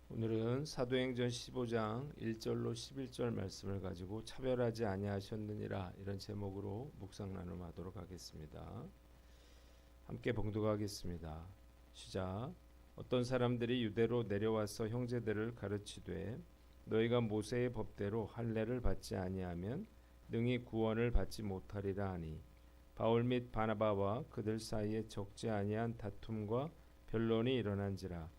오늘은 사도행전 15장 1절로 11절 말씀을 가지고 차별하지 아니하셨느니라 이런 제목으로 묵상 나눔하도록 하겠습니다. 함께 봉독하겠습니다. 시작. 어떤 사람들이 유대로 내려와서 형제들을 가르치되 너희가 모세의 법대로 할례를 받지 아니하면 능히 구원을 받지 못하리라 하니 바울 및 바나바와 그들 사이에 적지 아니한 다툼과 변론이 일어난지라.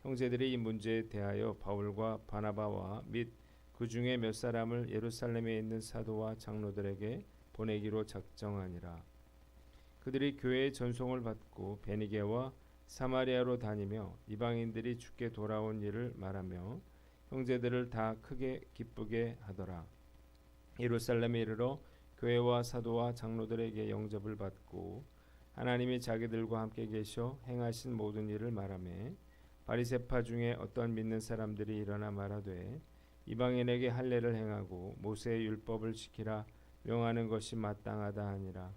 형제들이 이 문제에 대하여 바울과 바나바와 및 그 중에 몇 사람을 예루살렘에 있는 사도와 장로들에게 보내기로 작정하니라. 그들이 교회의 전송을 받고 베니게와 사마리아로 다니며 이방인들이 주께 돌아온 일을 말하며 형제들을 다 크게 기쁘게 하더라. 예루살렘에 이르러 교회와 사도와 장로들에게 영접을 받고 하나님이 자기들과 함께 계셔 행하신 모든 일을 말하며 바리새파 중에 어떤 믿는 사람들이 일어나 말하되 이방인에게 할례를 행하고 모세의 율법을 지키라 명하는 것이 마땅하다 하니라.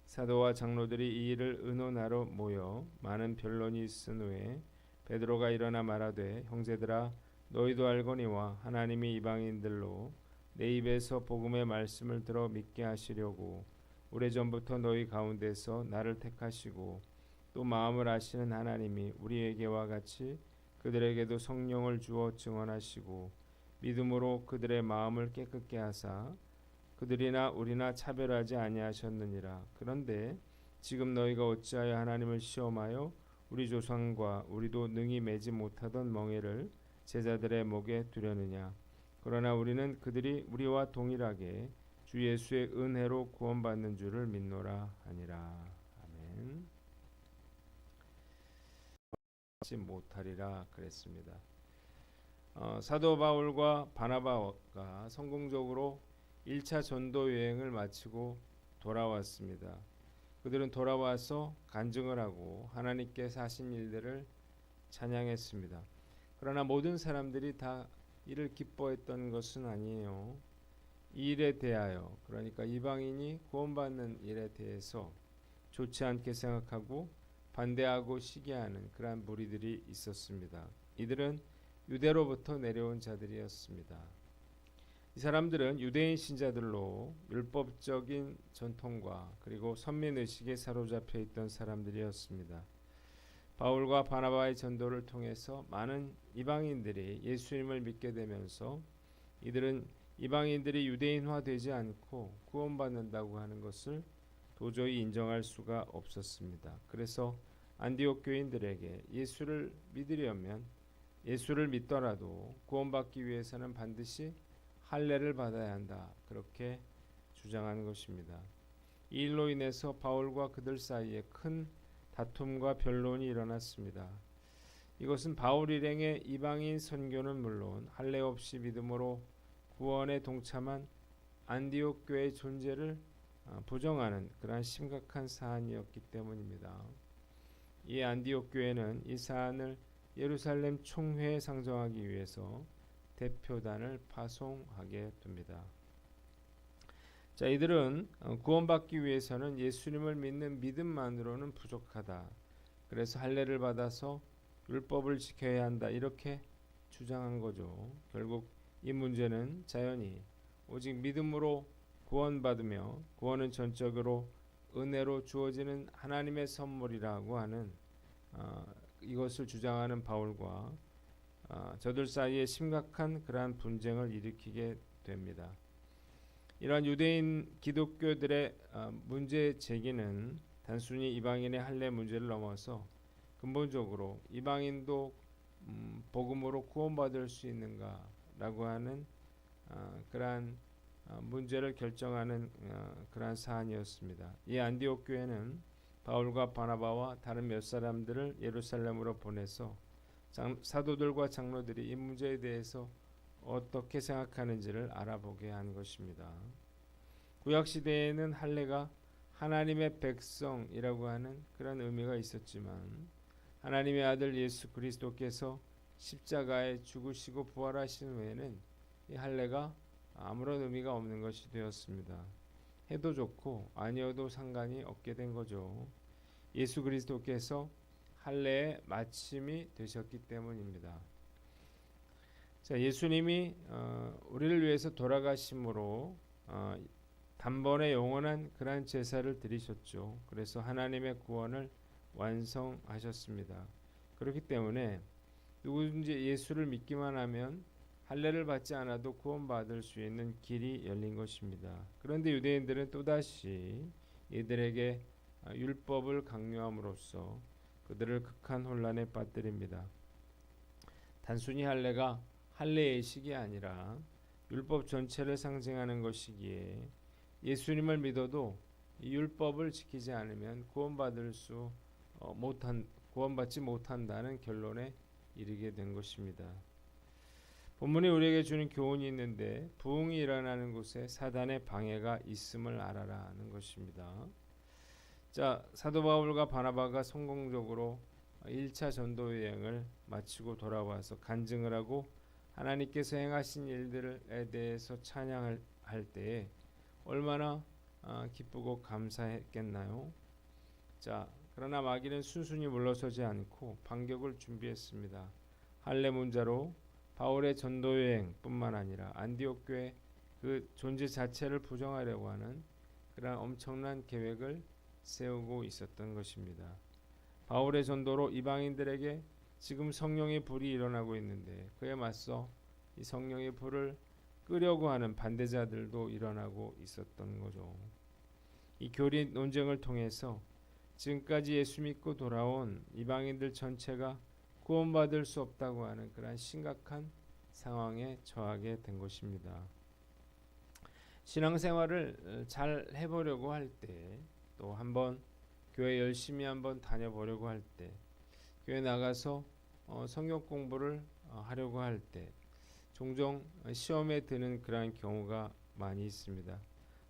사도와 장로들이 이 일을 의논하러 모여 많은 변론이 있은 후에 베드로가 일어나 말하되 형제들아 너희도 알거니와 하나님이 이방인들로 내 입에서 복음의 말씀을 들어 믿게 하시려고 오래전부터 너희 가운데서 나를 택하시고 또 마음을 아시는 하나님이 우리에게와 같이 그들에게도 성령을 주어 증언하시고 믿음으로 그들의 마음을 깨끗게 하사 그들이나 우리나 차별하지 아니하셨느니라. 그런데 지금 너희가 어찌하여 하나님을 시험하여 우리 조상과 우리도 능히 매지 못하던 멍에를 제자들의 목에 두려느냐. 그러나 우리는 그들이 우리와 동일하게 주 예수의 은혜로 구원받는 줄을 믿노라 하니라. 아멘. 받지 못하리라 그랬습니다. 사도 바울과 바나바가 성공적으로 1차 전도 여행을 마치고 돌아왔습니다. 그들은 돌아와서 간증을 하고 하나님께서 하신 일들을 찬양했습니다. 그러나 모든 사람들이 다 이를 기뻐했던 것은 아니에요. 이 일에 대하여, 그러니까 이방인이 구원받는 일에 대해서 좋지 않게 생각하고 반대하고 시기하는 그러한 무리들이 있었습니다. 이들은 유대로부터 내려온 자들이었습니다. 이 사람들은 유대인 신자들로 율법적인 전통과 그리고 선민의식에 사로잡혀 있던 사람들이었습니다. 바울과 바나바의 전도를 통해서 많은 이방인들이 예수님을 믿게 되면서 이들은 이방인들이 유대인화되지 않고 구원받는다고 하는 것을 도저히 인정할 수가 없었습니다. 그래서 안디옥 교인들에게 예수를 믿으려면 예수를 믿더라도 구원받기 위해서는 반드시 할례를 받아야 한다. 그렇게 주장한 것입니다. 이 일로 인해서 바울과 그들 사이에 큰 다툼과 변론이 일어났습니다. 이것은 바울 일행의 이방인 선교는 물론 할례 없이 믿음으로 구원에 동참한 안디옥 교회의 존재를 부정하는 그러한 심각한 사안이었기 때문입니다. 이 안디옥 교회는 이 사안을 예루살렘 총회에 상정하기 위해서 대표단을 파송하게 됩니다. 자, 이들은 구원받기 위해서는 예수님을 믿는 믿음만으로는 부족하다. 그래서 할례를 받아서 율법을 지켜야 한다. 이렇게 주장한 거죠. 결국 이 문제는 자연히 오직 믿음으로 구원받으며 구원은 전적으로 은혜로 주어지는 하나님의 선물이라고 하는 이것을 주장하는 바울과 저들 사이에 심각한 그러한 분쟁을 일으키게 됩니다. 이러한 유대인 기독교들의 문제 제기는 단순히 이방인의 할례 문제를 넘어서 근본적으로 이방인도 복음으로 구원받을 수 있는가라고 하는 그러한 문제를 결정하는 그러한 사안이었습니다. 이 안디옥 교회는 바울과 바나바와 다른 몇 사람들을 예루살렘으로 보내서 사도들과 장로들이 이 문제에 대해서 어떻게 생각하는지를 알아보게 한 것입니다. 구약 시대에는 할례가 하나님의 백성이라고 하는 그런 의미가 있었지만 하나님의 아들 예수 그리스도께서 십자가에 죽으시고 부활하신 후에는 이 할례가 아무런 의미가 없는 것이 되었습니다. 해도 좋고 아니어도 상관이 없게 된 거죠. 예수 그리스도께서 할례의 마침이 되셨기 때문입니다. 자, 예수님이 우리를 위해서 돌아가심으로 단번에 영원한 그러한 제사를 드리셨죠. 그래서 하나님의 구원을 완성하셨습니다. 그렇기 때문에 누구든지 예수를 믿기만 하면 할례를 받지 않아도 구원받을 수 있는 길이 열린 것입니다. 그런데 유대인들은 또다시 이들에게 율법을 강요함으로써 그들을 극한 혼란에 빠뜨립니다. 단순히 할례가 할례의식이 아니라 율법 전체를 상징하는 것이기에 예수님을 믿어도 이 율법을 지키지 않으면 구원받지 못한다는 결론에 이르게 된 것입니다. 본문이 우리에게 주는 교훈이 있는데 부흥이 일어나는 곳에 사단의 방해가 있음을 알아라는 것입니다. 자, 사도 바울과 바나바가 성공적으로 1차 전도 여행을 마치고 돌아와서 간증을 하고 하나님께서 행하신 일들에 대해서 찬양할 때에 얼마나 기쁘고 감사했겠나요? 자, 그러나 마귀는 순순히 물러서지 않고 반격을 준비했습니다. 할례 문자로 바울의 전도 여행뿐만 아니라 안디옥 교회 그 존재 자체를 부정하려고 하는 그런 엄청난 계획을 세우고 있었던 것입니다. 바울의 전도로 이방인들에게 지금 성령의 불이 일어나고 있는데 그에 맞서 이 성령의 불을 끄려고 하는 반대자들도 일어나고 있었던 거죠. 이 교리 논쟁을 통해서 지금까지 예수 믿고 돌아온 이방인들 전체가 구원받을 수 없다고 하는 그러한 심각한 상황에 처하게 된 것입니다. 신앙생활을 잘 해보려고 할 때, 또 한번 교회 열심히 한번 다녀보려고 할 때, 교회 나가서 성경 공부를 하려고 할 때 종종 시험에 드는 그러한 경우가 많이 있습니다.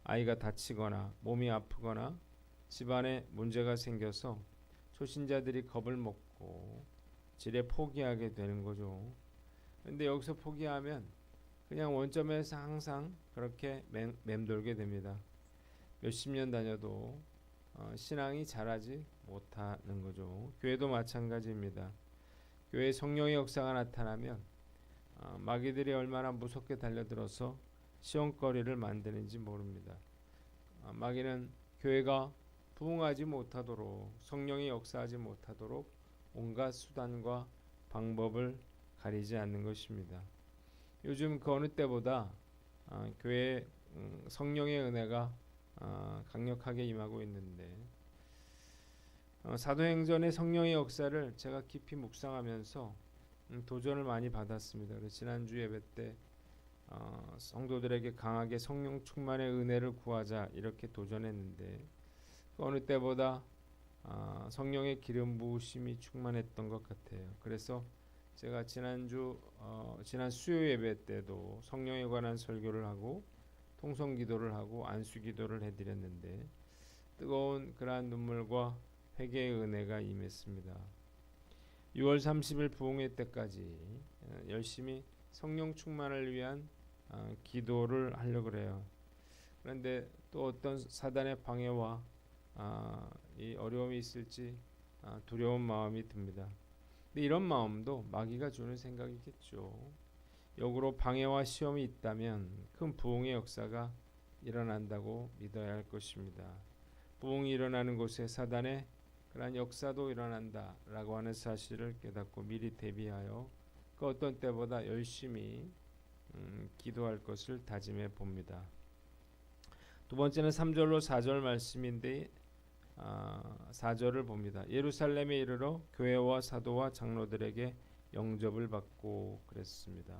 아이가 다치거나 몸이 아프거나 집안에 문제가 생겨서 초신자들이 겁을 먹고 지레 포기하게 되는 거죠. 근데 여기서 포기하면 그냥 원점에서 항상 그렇게 맴돌게 됩니다. 몇십 년 다녀도 신앙이 자라지 못하는 거죠. 교회도 마찬가지입니다. 교회에 성령의 역사가 나타나면 마귀들이 얼마나 무섭게 달려들어서 시험거리를 만드는지 모릅니다. 마귀는 교회가 부흥하지 못하도록, 성령이 역사하지 못하도록 온갖 수단과 방법을 가리지 않는 것입니다. 요즘 그 어느 때보다 교회에 성령의 은혜가 강력하게 임하고 있는데 사도행전의 성령의 역사를 제가 깊이 묵상하면서 도전을 많이 받았습니다. 그래서 지난주 예배 때 성도들에게 강하게 성령 충만의 은혜를 구하자 이렇게 도전했는데 그 어느 때보다 성령의 기름 부으심이 충만했던 것 같아요. 그래서 제가 지난 수요 예배 때도 성령에 관한 설교를 하고 통성 기도를 하고 안수 기도를 해드렸는데 뜨거운 그러한 눈물과 회개의 은혜가 임했습니다. 6월 30일 부흥회 때까지 열심히 성령 충만을 위한 기도를 하려고 그래요. 그런데 또 어떤 사단의 방해와 이 어려움이 있을지 두려운 마음이 듭니다. 근데 이런 마음도 마귀가 주는 생각이겠죠. 역으로 방해와 시험이 있다면 큰 부흥의 역사가 일어난다고 믿어야 할 것입니다. 부흥이 일어나는 곳에 사단의 그러한 역사도 일어난다라고 하는 사실을 깨닫고 미리 대비하여 그 어떤 때보다 열심히 기도할 것을 다짐해 봅니다. 두 번째는 3절로 4절 말씀인데 4절을 봅니다. 예루살렘에 이르러 교회와 사도와 장로들에게 영접을 받고 그랬습니다.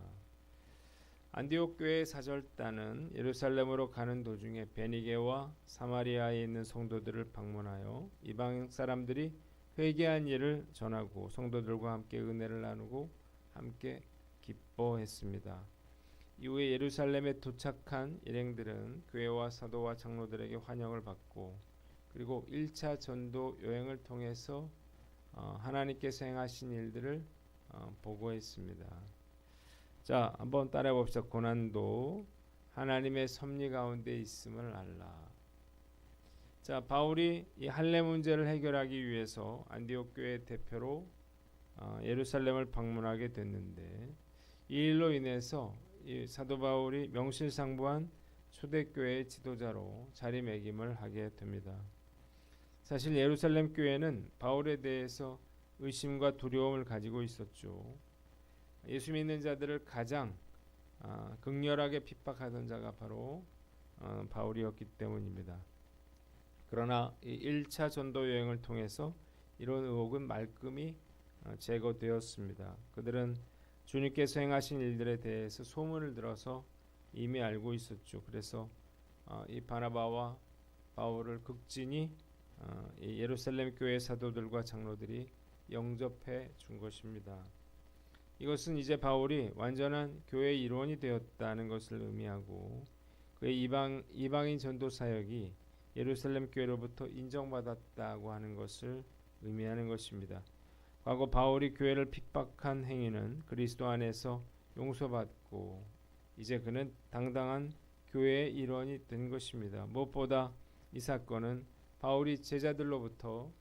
안디옥 교회 사절단은 예루살렘으로 가는 도중에 베니게와 사마리아에 있는 성도들을 방문하여 이방 사람들이 회개한 일을 전하고 성도들과 함께 은혜를 나누고 함께 기뻐했습니다. 이후에 예루살렘에 도착한 일행들은 교회와 사도와 장로들에게 환영을 받고 그리고 1차 전도 여행을 통해서 하나님께서 행하신 일들을 보고했습니다. 자, 한번 따라해 봅시다. 고난도 하나님의 섭리 가운데 있음을 알라. 자, 바울이 이 할례 문제를 해결하기 위해서 안디옥 교회 대표로 예루살렘을 방문하게 됐는데 이 일로 인해서 이 사도 바울이 명실상부한 초대교회의 지도자로 자리매김을 하게 됩니다. 사실 예루살렘 교회는 바울에 대해서 의심과 두려움을 가지고 있었죠. 예수 믿는 자들을 가장 극렬하게 핍박하던 자가 바로 바울이었기 때문입니다. 그러나 이 1차 전도 여행을 통해서 이런 의혹은 말끔히 제거되었습니다. 그들은 주님께서 행하신 일들에 대해서 소문을 들어서 이미 알고 있었죠. 그래서 이 바나바와 바울을 극진히 이 예루살렘 교회 사도들과 장로들이 영접해 준 것입니다. 이것은 이제 바울이 완전한 교회의 일원이 되었다는 것을 의미하고 그의 이방인 전도 사역이 예루살렘 교회로부터 인정받았다고 하는 것을 의미하는 것입니다. 과거 바울이 교회를 핍박한 행위는 그리스도 안에서 용서받고 이제 그는 당당한 교회의 일원이 된 것입니다. 무엇보다 이 사건은 바울이 제자들로부터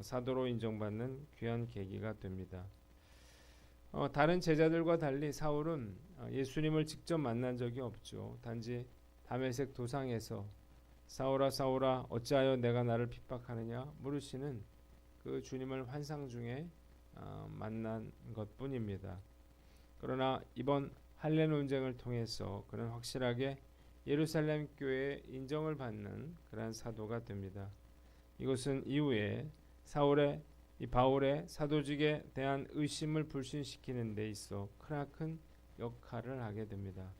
사도로 인정받는 귀한 계기가 됩니다. 다른 제자들과 달리 사울은 예수님을 직접 만난 적이 없죠. 단지 다메섹 도상에서 사울아 사울아 어찌하여 내가 나를 핍박하느냐 물으시는 그 주님을 환상 중에 만난 것뿐입니다. 그러나 이번 할례 논쟁을 통해서 그는 확실하게 예루살렘 교회의 인정을 받는 그러한 사도가 됩니다. 이것은 이후에 바울의 사도직에 대한 의심을 불신시키는 데 있어 크나큰 역할을 하게 됩니다.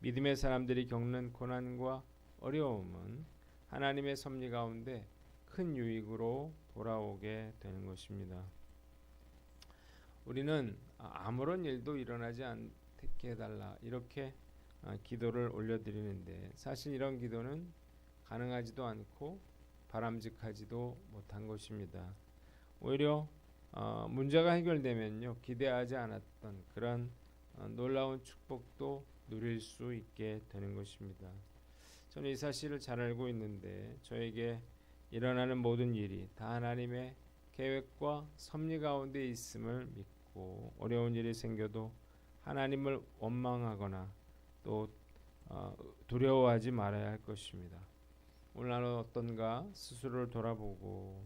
믿음의 사람들이 겪는 고난과 어려움은 하나님의 섭리 가운데 큰 유익으로 돌아오게 되는 것입니다. 우리는 아무런 일도 일어나지 않게 해달라 이렇게 기도를 올려드리는데 사실 이런 기도는 가능하지도 않고 바람직하지도 못한 것입니다. 오히려 문제가 해결되면요 기대하지 않았던 그런 놀라운 축복도 누릴 수 있게 되는 것입니다. 저는 이 사실을 잘 알고 있는데 저에게 일어나는 모든 일이 다 하나님의 계획과 섭리 가운데 있음을 믿고 어려운 일이 생겨도 하나님을 원망하거나 또 두려워하지 말아야 할 것입니다. 오늘 나는 어떤가 스스로를 돌아보고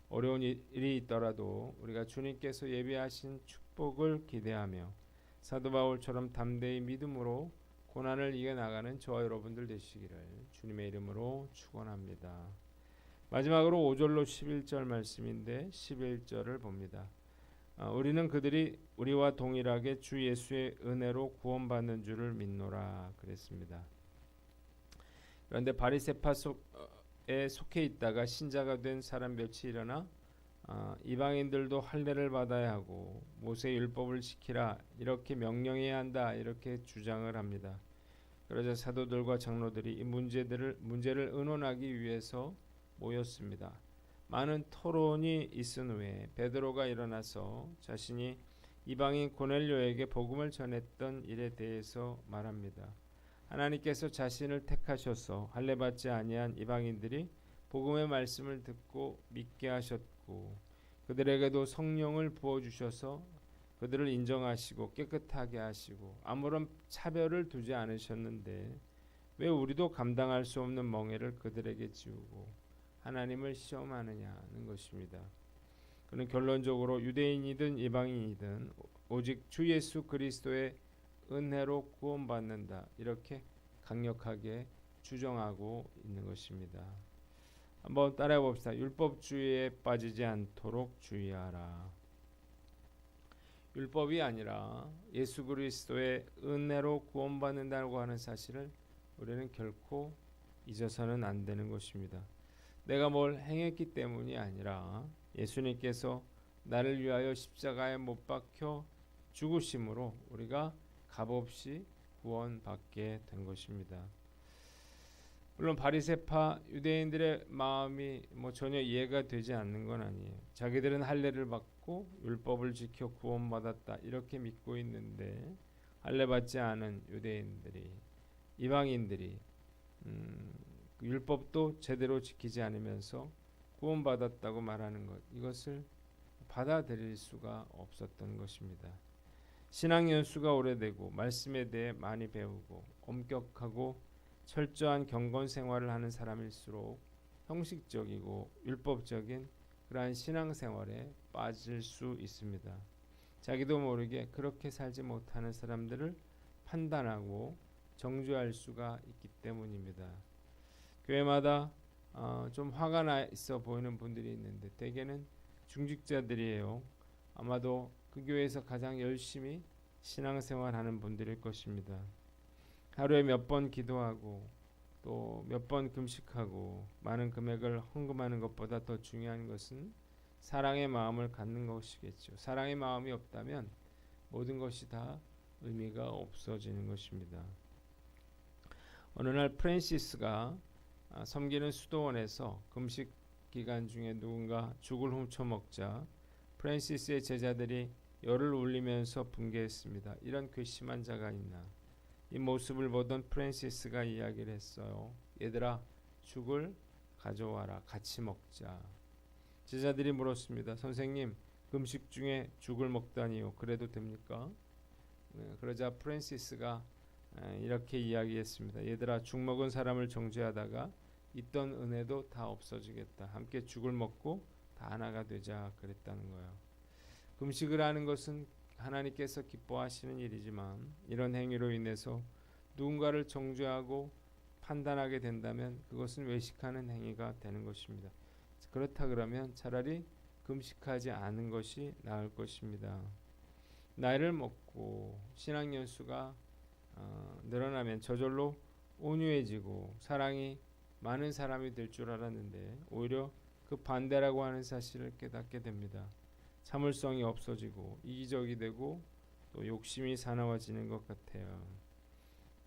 어려운 일이 있더라도 우리가 주님께서 예비하신 축복을 기대하며 사도 바울처럼 담대히 믿음으로 고난을 이겨나가는 저와 여러분들 되시기를 주님의 이름으로 축원합니다. 마지막으로 5절로 11절 말씀인데 11절을 봅니다. 우리는 그들이 우리와 동일하게 주 예수의 은혜로 구원받는 줄을 믿노라 그랬습니다. 그런데 바리새파에 속해 있다가 신자가 된 사람 몇이 일어나 이방인들도 할례를 받아야 하고 모세 율법을 지키라 이렇게 명령해야 한다 이렇게 주장을 합니다. 그러자 사도들과 장로들이 이 문제를 의논하기 위해서 모였습니다. 많은 토론이 있은 후에 베드로가 일어나서 자신이 이방인 고넬료에게 복음을 전했던 일에 대해서 말합니다. 하나님께서 자신을 택하셔서 할례 받지 아니한 이방인들이 복음의 말씀을 듣고 믿게 하셨고 그들에게도 성령을 부어 주셔서 그들을 인정하시고 깨끗하게 하시고 아무런 차별을 두지 않으셨는데 왜 우리도 감당할 수 없는 멍에를 그들에게 지우고 하나님을 시험하느냐는 것입니다. 그는 결론적으로 유대인이든 이방인이든 오직 주 예수 그리스도의 은혜로 구원받는다 이렇게 강력하게 주장하고 있는 것입니다. 한번 따라해 봅시다. 율법주의에 빠지지 않도록 주의하라. 율법이 아니라 예수 그리스도의 은혜로 구원받는다고 하는 사실을 우리는 결코 잊어서는 안 되는 것입니다. 내가 뭘 행했기 때문이 아니라 예수님께서 나를 위하여 십자가에 못 박혀 죽으심으로 우리가 값없이 구원받게 된 것입니다. 물론 바리새파 유대인들의 마음이 전혀 이해가 되지 않는 건 아니에요. 자기들은 할례를 받고 율법을 지켜 구원받았다 이렇게 믿고 있는데 할례 받지 않은 유대인들이 이방인들이 율법도 제대로 지키지 않으면서 구원받았다고 말하는 것 이것을 받아들일 수가 없었던 것입니다. 신앙 연수가 오래되고 말씀에 대해 많이 배우고 엄격하고 철저한 경건 생활을 하는 사람일수록 형식적이고 율법적인 그러한 신앙 생활에 빠질 수 있습니다. 자기도 모르게 그렇게 살지 못하는 사람들을 판단하고 정죄할 수가 있기 때문입니다. 교회마다 좀 화가 나 있어 보이는 분들이 있는데 대개는 중직자들이에요. 아마도 그 교회에서 가장 열심히 신앙생활하는 분들일 것입니다. 하루에 몇 번 기도하고 또 몇 번 금식하고 많은 금액을 헌금하는 것보다 더 중요한 것은 사랑의 마음을 갖는 것이겠죠. 사랑의 마음이 없다면 모든 것이 다 의미가 없어지는 것입니다. 어느 날 프랜시스가 섬기는 수도원에서 금식 기간 중에 누군가 죽을 훔쳐 먹자 프랜시스의 제자들이 열을 울리면서 붕괴했습니다. 이런 괘씸한 자가 있나. 이 모습을 보던 프랜시스가 이야기를 했어요. 얘들아, 죽을 가져와라. 같이 먹자. 제자들이 물었습니다. 선생님, 금식 중에 죽을 먹다니요. 그래도 됩니까? 그러자 프랜시스가 이렇게 이야기했습니다. 얘들아, 죽 먹은 사람을 정죄하다가 있던 은혜도 다 없어지겠다. 함께 죽을 먹고 다 하나가 되자 그랬다는 거예요. 금식을 하는 것은 하나님께서 기뻐하시는 일이지만 이런 행위로 인해서 누군가를 정죄하고 판단하게 된다면 그것은 외식하는 행위가 되는 것입니다. 그렇다 그러면 차라리 금식하지 않은 것이 나을 것입니다. 나이를 먹고 신앙 연수가 늘어나면 저절로 온유해지고 사랑이 많은 사람이 될 줄 알았는데 오히려 그 반대라고 하는 사실을 깨닫게 됩니다. 참을성이 없어지고 이기적이 되고 또 욕심이 사나워지는 것 같아요.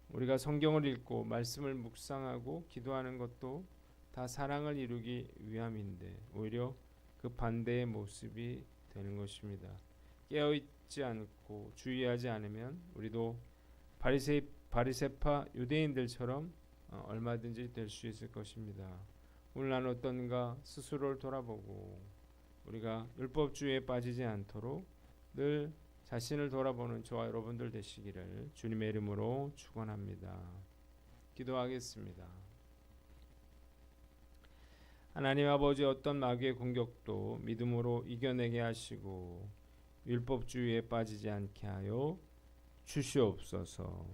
우리가 성경을 읽고 말씀을 묵상하고 기도하는 것도 다 사랑을 이루기 위함인데 오히려 그 반대의 모습이 되는 것입니다. 깨어있지 않고 주의하지 않으면 우리도 바리새파 유대인들처럼 얼마든지 될 수 있을 것입니다. 오늘 난 어떤가 스스로를 돌아보고 우리가 율법주의에 빠지지 않도록 늘 자신을 돌아보는 저와 여러분들 되시기를 주님의 이름으로 축원합니다. 기도하겠습니다. 하나님 아버지, 어떤 마귀의 공격도 믿음으로 이겨내게 하시고 율법주의에 빠지지 않게 하여 주시옵소서.